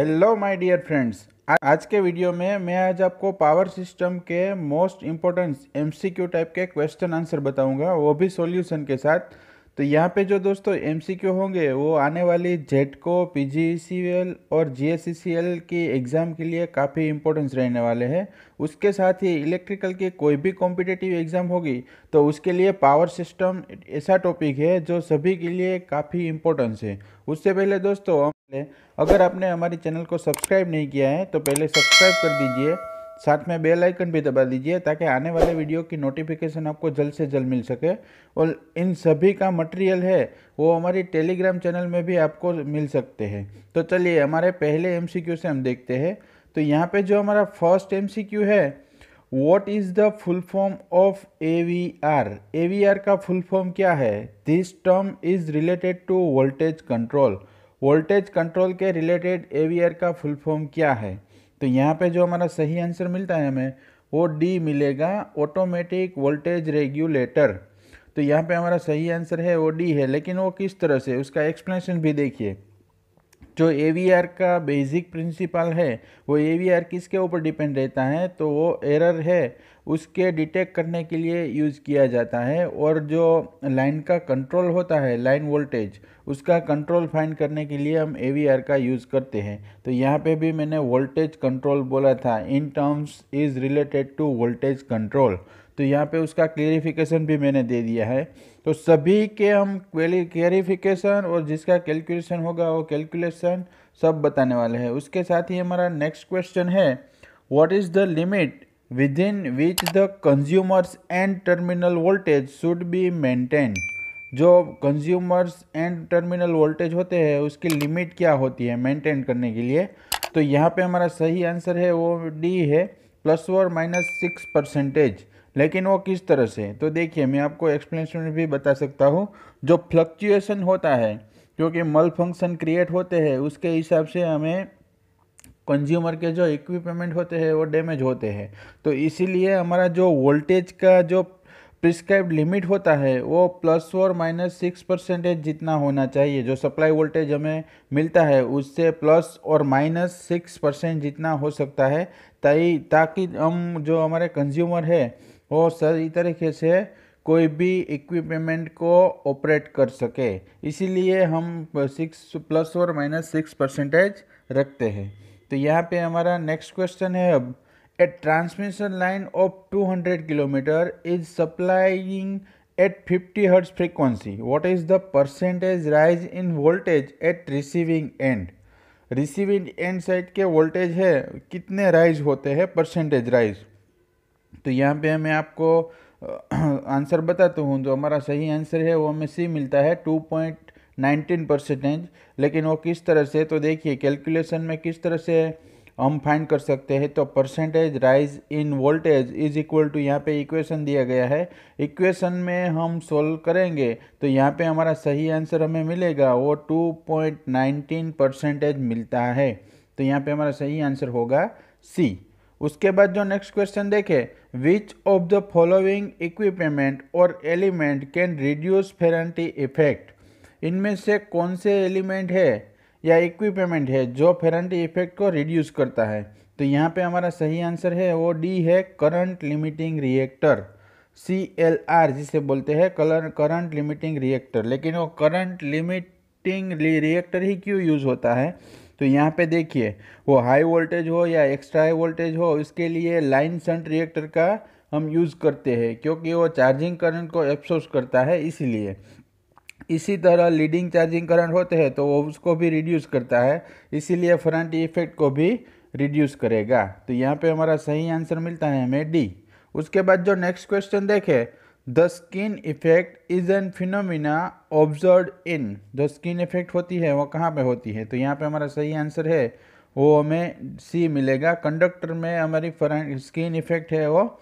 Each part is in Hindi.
Hello my dear friends. आज के वीडियो में मैं आज आपको पावर सिस्टम के मोस्ट इम्पोर्टेंट एमसीक्यू टाइप के क्वेश्चन आंसर बताऊंगा, वो भी सॉल्यूशन के साथ। तो यहाँ पे जो दोस्तों एमसीक्यू होंगे वो आने वाली जेडको, पीजीसीएल और जीएससीसीएल की एग्ज़ाम के लिए काफ़ी इंपॉर्टेंस रहने वाले हैं। उसके साथ ही इलेक्ट्रिकल की कोई भी कॉम्पिटिटिव एग्ज़ाम होगी तो उसके लिए पावर सिस्टम ऐसा टॉपिक है जो सभी के लिए काफ़ी इंपॉर्टेंस है। उससे पहले दोस्तों, अगर आपने हमारे चैनल को सब्सक्राइब नहीं किया है तो पहले सब्सक्राइब कर दीजिए, साथ में बेल आइकन भी दबा दीजिए ताकि आने वाले वीडियो की नोटिफिकेशन आपको जल्द से जल्द मिल सके। और इन सभी का मटेरियल है वो हमारी टेलीग्राम चैनल में भी आपको मिल सकते हैं। तो चलिए हमारे पहले एमसीक्यू से हम देखते हैं। तो यहाँ पे जो हमारा फर्स्ट एमसीक्यू है, what is the full form of AVR. AVR का फुल फॉर्म क्या है? This term is related to voltage control. Voltage control के रिलेटेड एवीआर का फुल फॉर्म क्या है? तो यहाँ पे जो हमारा सही आंसर मिलता है हमें वो डी मिलेगा, ऑटोमेटिक वोल्टेज रेगुलेटर। तो यहाँ पे हमारा सही आंसर है वो डी है, लेकिन वो किस तरह से, उसका एक्सप्लेनेशन भी देखिए। जो एवीआर का बेसिक प्रिंसिपल है वो एवीआर किसके ऊपर डिपेंड रहता है? तो वो एरर है उसके डिटेक्ट करने के लिए यूज़ किया जाता है, और जो लाइन का कंट्रोल होता है, लाइन वोल्टेज, उसका कंट्रोल फाइंड करने के लिए हम एवीआर का यूज़ करते हैं। तो यहाँ पे भी मैंने वोल्टेज कंट्रोल बोला था, in terms is related to voltage control. तो यहाँ पे उसका क्लेरिफिकेशन भी मैंने दे दिया है। तो सभी के हम क्लेरिफिकेशन और जिसका कैलकुलेशन होगा वो कैलकुलेशन सब बताने वाले हैं। उसके साथ ही हमारा नेक्स्ट क्वेश्चन है, what is the limit with in which the consumers and terminal voltage should be maintain. जो कंज्यूमर्स एंड टर्मिनल वोल्टेज होते हैं उसकी लिमिट क्या होती है मेंटेन करने के लिए? तो यहाँ पे हमारा सही आंसर है वो डी है, ±6%। लेकिन वो किस तरह से? तो देखिए मैं आपको एक्सप्लेनेशन भी बता सकता हूँ। जो फ्लक्चुएशन होता है, क्योंकि मल फंक्शन क्रिएट होते हैं, उसके हिसाब से हमें कंज्यूमर के जो इक्विपमेंट होते हैं वो डैमेज होते हैं। तो इसीलिए हमारा जो वोल्टेज का जो प्रिस्क्राइब्ड लिमिट होता है वो ±6% जितना होना चाहिए। जो सप्लाई वोल्टेज हमें मिलता है उससे ±6% जितना हो सकता है, ताकि हम जो हमारे कंज्यूमर है वो सही तरीके से कोई भी इक्विपमेंट को ऑपरेट कर सके। इसीलिए हम 6 ± 6% रखते हैं। तो यहाँ पे हमारा नेक्स्ट क्वेश्चन है अब, a transmission line of 200 kilometre is supplying at 50 hertz frequency, what is the percentage rise in voltage at receiving end. Receiving end side के वोल्टेज है कितने राइज होते हैं, परसेंटेज राइज। तो यहाँ पे मैं आपको आंसर बताता हूँ। जो हमारा सही आंसर है वो हमें सी मिलता है 2.19%। लेकिन वो किस तरह से? तो देखिए कैलकुलेशन में किस तरह से हम फाइंड कर सकते हैं। तो percentage rise in voltage is equal to, यहाँ पे इक्वेशन दिया गया है, इक्वेशन में हम सोल्व करेंगे तो यहाँ पे हमारा सही आंसर हमें मिलेगा वो 2.19% मिलता है। तो यहाँ पे हमारा सही आंसर होगा सी। उसके बाद जो नेक्स्ट क्वेश्चन देखें, which of the following equipment और element can reduce Ferranti effect. इनमें से कौन से एलिमेंट है या इक्विपमेंट है जो फेरेंटी इफेक्ट को रिड्यूस करता है? तो यहाँ पे हमारा सही आंसर है वो डी है, करंट लिमिटिंग रिएक्टर, CLR जिसे बोलते हैं, करंट लिमिटिंग रिएक्टर। लेकिन वो करंट लिमिटिंग रिएक्टर ही क्यों यूज़ होता है? तो यहाँ पे देखिए, वो हाई वोल्टेज हो या एक्स्ट्रा हाई वोल्टेज हो, इसके लिए लाइन शंट रिएक्टर का हम यूज़ करते हैं, क्योंकि वो चार्जिंग करंट को एब्सॉर्ब करता है इसीलिए। इसी तरह लीडिंग चार्जिंग करंट होते हैं तो वो उसको भी रिड्यूस करता है, इसीलिए फेरेंटी इफेक्ट को भी रिड्यूस करेगा। तो यहाँ पे हमारा सही आंसर मिलता है हमें डी। उसके बाद जो नेक्स्ट क्वेश्चन देखें, the skin effect is an phenomena observed in. जो स्किन इफेक्ट होती है वो कहाँ पे होती है? तो यहाँ पे हमारा सही आंसर है वो हमें सी मिलेगा, कंडक्टर में हमारी स्किन इफेक्ट है वो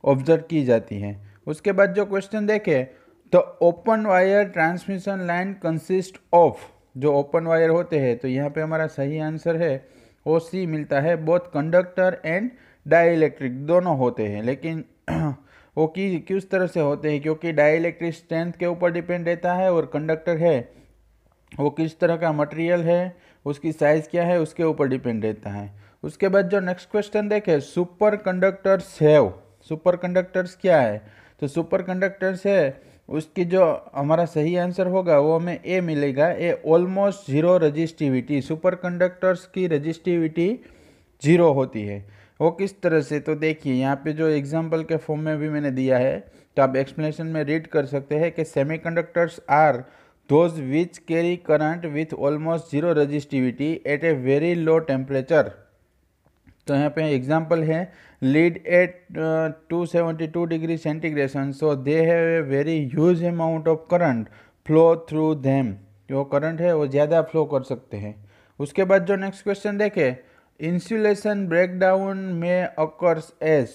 ऑब्जर्व की जाती है। उसके बाद जो क्वेश्चन देखें, the open wire transmission line consist of. जो ओपन वायर होते हैं तो यहाँ पे हमारा सही आंसर है वो सी मिलता है, बोथ कंडक्टर एंड डाइइलेक्ट्रिक दोनों होते हैं। लेकिन वो किस तरह से होते हैं? क्योंकि डाइइलेक्ट्रिक स्ट्रेंथ के ऊपर डिपेंड रहता है और कंडक्टर है वो किस तरह का मटेरियल है, उसकी साइज़ क्या है, उसके ऊपर डिपेंड रहता है। उसके बाद जो नेक्स्ट क्वेश्चन देखें, super conductors have, super conductors क्या है, तो सुपर कंडक्टर्स है, उसकी जो हमारा सही आंसर होगा वो हमें ए मिलेगा। A almost zero resistivity, super conductors की रजिस्टिविटी जीरो होती है। वो किस तरह से, तो देखिए यहाँ पे जो एग्जांपल के फॉर्म में भी मैंने दिया है, तो आप एक्सप्लेनेशन में रीड कर सकते हैं कि semiconductors are those which carry current with almost zero resistivity at a very low temperature. तो यहाँ पे एग्जांपल है, lead at 272 degree centigrade, so they have a very huge amount of current flow through them, जो करंट है वो ज़्यादा फ्लो कर सकते हैं। उसके बाद जो नेक्स्ट क्वेश्चन देखें, इंसुलेशन ब्रेकडाउन में अकर्स एज,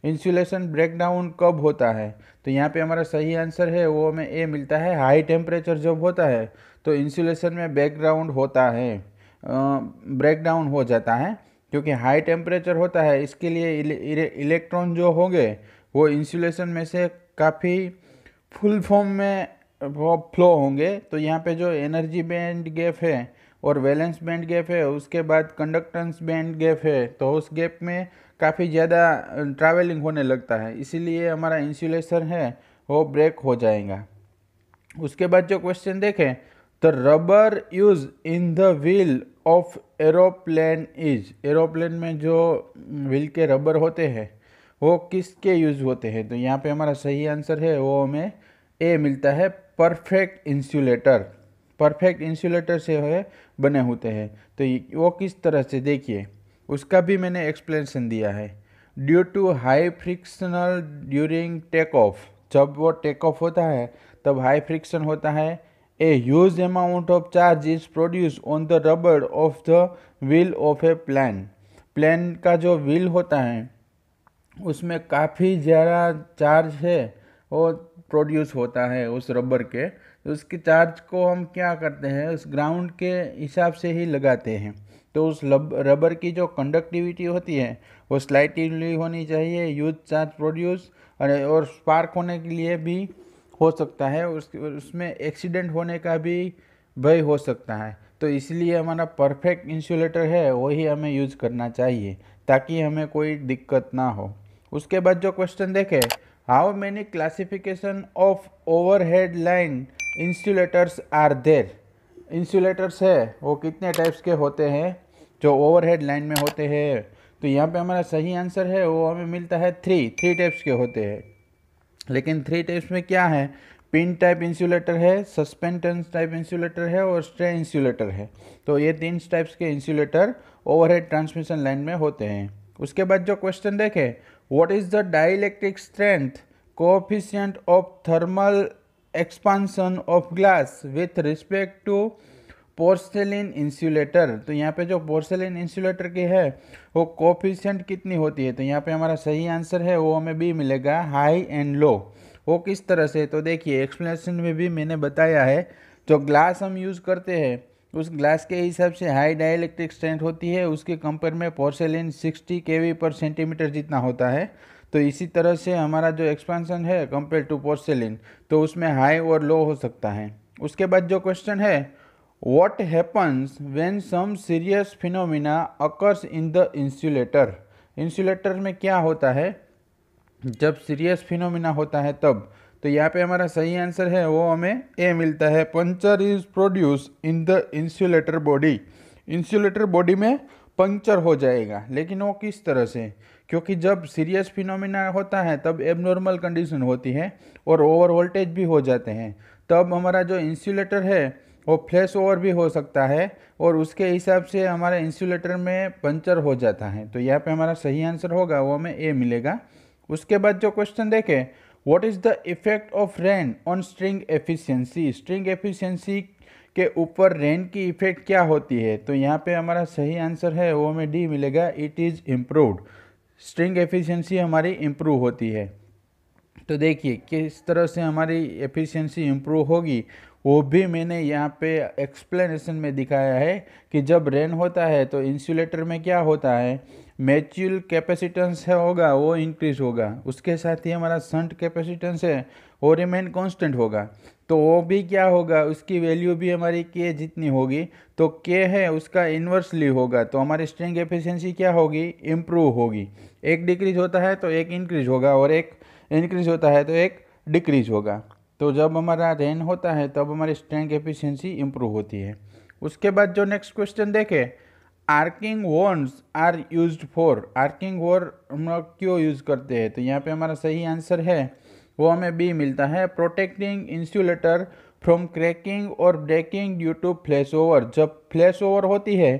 इंसुलेशन ब्रेकडाउन कब होता है, तो यहाँ पे हमारा सही आंसर है वो हमें ए मिलता है। हाई टेम्परेचर जब होता है तो इंसुलेशन में बैकग्राउंड होता है, ब्रेकडाउन हो जाता है, क्योंकि हाई टेम्परेचर होता है। इसके लिए इलेक्ट्रॉन जो होंगे वो इंसुलेशन में से काफ़ी फुल फॉर्म में वो फ्लो होंगे। तो यहाँ पे जो एनर्जी बैंड गैप है और वैलेंस बैंड गैप है, उसके बाद कंडक्टेंस बैंड गैप है, तो उस गैप में काफ़ी ज़्यादा ट्रैवलिंग होने लगता है, इसीलिए हमारा इंसुलेशन है वो ब्रेक हो जाएगा। उसके बाद जो क्वेश्चन देखें, the rubber use in the wheel of aeroplane is, aeroplane में जो व्हील के रबर होते हैं वो किसके यूज होते हैं, तो यहाँ पे हमारा सही आंसर है वो हमें ए मिलता है, परफेक्ट इंसुलेटर, परफेक्ट इंसुलेटर से है बने होते हैं। तो वो किस तरह से, देखिए उसका भी मैंने एक्सप्लेनेशन दिया है। Due to high frictional during take off, जब वो टेक ऑफ होता है तब हाई फ्रिक्शन होता है। A huge amount of charge is produce on the rubber of the wheel of a plane, plane का जो व्हील होता है उसमें काफ़ी ज़्यादा चार्ज है वो प्रोड्यूस होता है उस रबर के, तो उसके चार्ज को हम क्या करते हैं, उस ग्राउंड के हिसाब से ही लगाते हैं। तो उस रबर की जो कंडक्टिविटी होती है वो स्लाइटली होनी चाहिए, ह्यूज चार्ज प्रोड्यूस, और स्पार्क होने के लिए भी हो सकता है, उसमें एक्सीडेंट होने का भी भय हो सकता है। तो इसलिए हमारा परफेक्ट इंसुलेटर है वही हमें यूज़ करना चाहिए ताकि हमें कोई दिक्कत ना हो। उसके बाद जो क्वेश्चन देखें, how many classification of overhead line insulators are there, insulators है वो कितने टाइप्स के होते हैं जो ओवरहेड लाइन में होते हैं, तो यहाँ पे हमारा सही आंसर है वो हमें मिलता है थ्री टाइप्स के होते हैं। लेकिन थ्री टाइप्स में क्या है, पिन टाइप इंसुलेटर है, सस्पेंटेंस टाइप इंसुलेटर है और स्ट्रे इंसुलेटर है। तो ये तीन टाइप्स के इंसुलेटर ओवरहेड ट्रांसमिशन लाइन में होते हैं। उसके बाद जो क्वेश्चन देखें, what is the dielectric strength coefficient of thermal expansion of glass with respect to porcelain insulator, तो यहाँ पे जो पोर्सेलिन इंसुलेटर की है वो कोफिशिएंट कितनी होती है, तो यहाँ पे हमारा सही आंसर है वो हमें बी मिलेगा, हाई एंड लो। वो किस तरह से, तो देखिए एक्सप्लेनेशन में भी मैंने बताया है, जो ग्लास हम यूज़ करते हैं उस ग्लास के हिसाब से हाई डाइलेक्ट्रिक स्ट्रेंथ होती है, उसके कंपेयर में पोर्सेलिन 60 kV पर सेंटीमीटर जितना होता है। तो इसी तरह से हमारा जो एक्सपेंशन है कंपेयर टू पोर्सेलिन, तो उसमें हाई और लो हो सकता है। उसके बाद जो क्वेश्चन है, What happens when some serious phenomena occurs in the insulator? Insulator में क्या होता है जब सीरियस फिनोमिना होता है तब, तो यहाँ पे हमारा सही आंसर है वो हमें ए मिलता है, puncture is produce in the insulator body, insulator body में पंचर हो जाएगा। लेकिन वो किस तरह से, क्योंकि जब सीरियस फिनोमिना होता है तब एबनॉर्मल कंडीशन होती है और ओवर वोल्टेज भी हो जाते हैं, तब हमारा जो इंसुलेटर है वो फ्लैश ओवर भी हो सकता है और उसके हिसाब से हमारे इंसुलेटर में पंचर हो जाता है। तो यहाँ पे हमारा सही आंसर होगा वो हमें ए मिलेगा। उसके बाद जो क्वेश्चन देखें, what is the effect of rain on string efficiency, string efficiency के ऊपर रेन की इफेक्ट क्या होती है, तो यहाँ पे हमारा सही आंसर है वो हमें डी मिलेगा, it is improved, string efficiency हमारी इम्प्रूव होती है। तो देखिए किस तरह से हमारी एफिशिएंसी इम्प्रूव होगी वो भी मैंने यहाँ पे एक्सप्लेनेशन में दिखाया है कि जब रेन होता है तो इंसुलेटर में क्या होता है, म्यूचुअल कैपेसिटेंस है होगा वो इंक्रीज होगा, उसके साथ ही हमारा शंट कैपेसिटेंस है वो रिमेन कांस्टेंट होगा। तो वो भी क्या होगा, उसकी वैल्यू भी हमारी के जितनी होगी, तो के है उसका इन्वर्सली होगा, तो हमारी स्ट्रिंग एफिशिएंसी क्या होगी, इम्प्रूव होगी। एक डिक्रीज होता है तो एक इंक्रीज होगा, और एक इंक्रीज होता है तो एक डिक्रीज होगा। तो जब हमारा रेन होता है तब हमारी स्ट्रिंग एफिशिएंसी इम्प्रूव होती है। उसके बाद जो नेक्स्ट क्वेश्चन देखें, arcing horns are used for, arcing horn हम लोग क्यों यूज़ करते हैं, तो यहाँ पे हमारा सही आंसर है वो हमें बी मिलता है, प्रोटेक्टिंग इंसुलेटर फ्रॉम क्रैकिंग और breaking due to flash over. जब फ्लैश ओवर होती है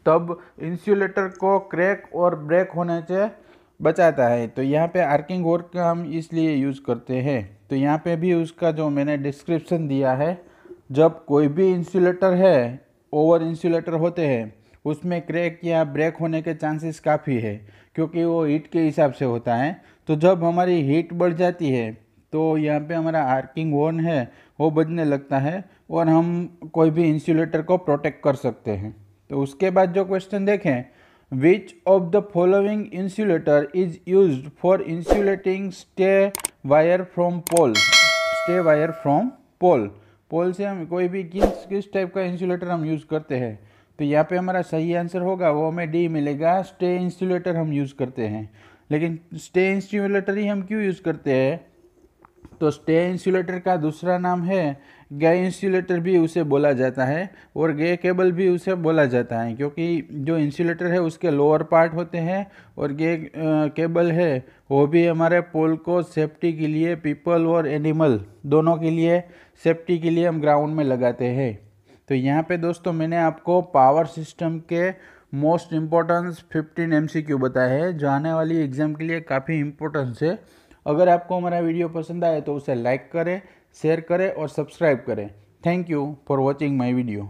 तब इंसुलेटर को क्रैक और ब्रेक होने से बचाता है। तो यहाँ पे आर्किंग वॉर का हम इसलिए यूज़ करते हैं। तो यहाँ पे भी उसका जो मैंने डिस्क्रिप्शन दिया है, जब कोई भी इंसुलेटर है, ओवर इंसुलेटर होते हैं, उसमें क्रैक या ब्रेक होने के चांसेस काफ़ी है, क्योंकि वो हीट के हिसाब से होता है। तो जब हमारी हीट बढ़ जाती है तो यहाँ पे हमारा आर्किंग वॉर्न है वो बजने लगता है, और हम कोई भी इंसुलेटर को प्रोटेक्ट कर सकते हैं। तो उसके बाद जो क्वेश्चन देखें, which of the following insulator is used for insulating stay wire from pole, stay wire from pole, pole से हम कोई भी किस टाइप का इंसुलेटर हम यूज़ करते हैं। तो यहाँ पे हमारा सही आंसर होगा वो हमें डी मिलेगा, स्टे इंसुलेटर हम यूज़ करते हैं। लेकिन स्टे इंसुलेटर ही हम क्यों यूज़ करते हैं, तो स्टे इंसुलेटर का दूसरा नाम है गे इंसुलेटर भी उसे बोला जाता है, और गे केबल भी उसे बोला जाता है, क्योंकि जो इंसुलेटर है उसके लोअर पार्ट होते हैं, और गे केबल है वो भी हमारे पोल को सेफ्टी के लिए, पीपल और एनिमल दोनों के लिए सेफ्टी के लिए हम ग्राउंड में लगाते हैं। तो यहाँ पे दोस्तों मैंने आपको पावर सिस्टम के मोस्ट इम्पोर्टेंस 15 MCQ बताए हैं, जो आने वाली एग्ज़ाम के लिए काफ़ी इम्पोर्टेंस है। अगर आपको हमारा वीडियो पसंद आए तो उसे लाइक करें, शेयर करें और सब्सक्राइब करें। Thank you for watching my video.